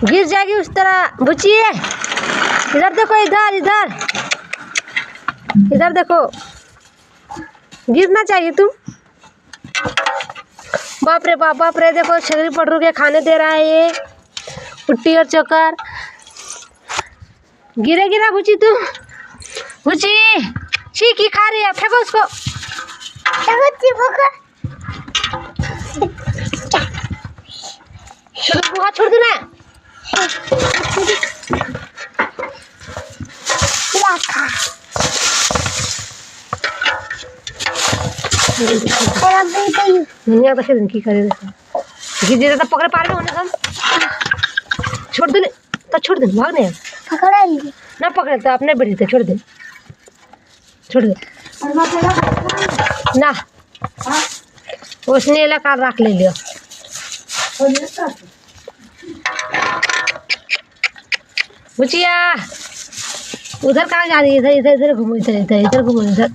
गिर जाएगी उस तरह। बुचिए इधर देखो, इधर इधर इधर देखो, गिरना चाहिए तुम। बाप रे बाप, बाप रे, देखो शगरी पटरू के खाने दे रहा है ये पुट्टी और चोकर। गिरेगी ना बुची तुम। बुची चीकी खा रही है, फेंको उसको। हाथ छोड़ दो ना। दुनिया कैसे दिन की करे गिर तो पकड़े पार में होने हम। छोड़ दे तो, छोड़ दे, भाग नहीं पकड़ा ना, पकड़े तो अपने बेटी थे, छोड़ दे, छोड़ दे ना। उसने इलाका रख ले लिया। बुचिया उधर कहाँ जा रही है? इधर इधर इधर घूमो, इधर इधर इधर घूमो, इधर।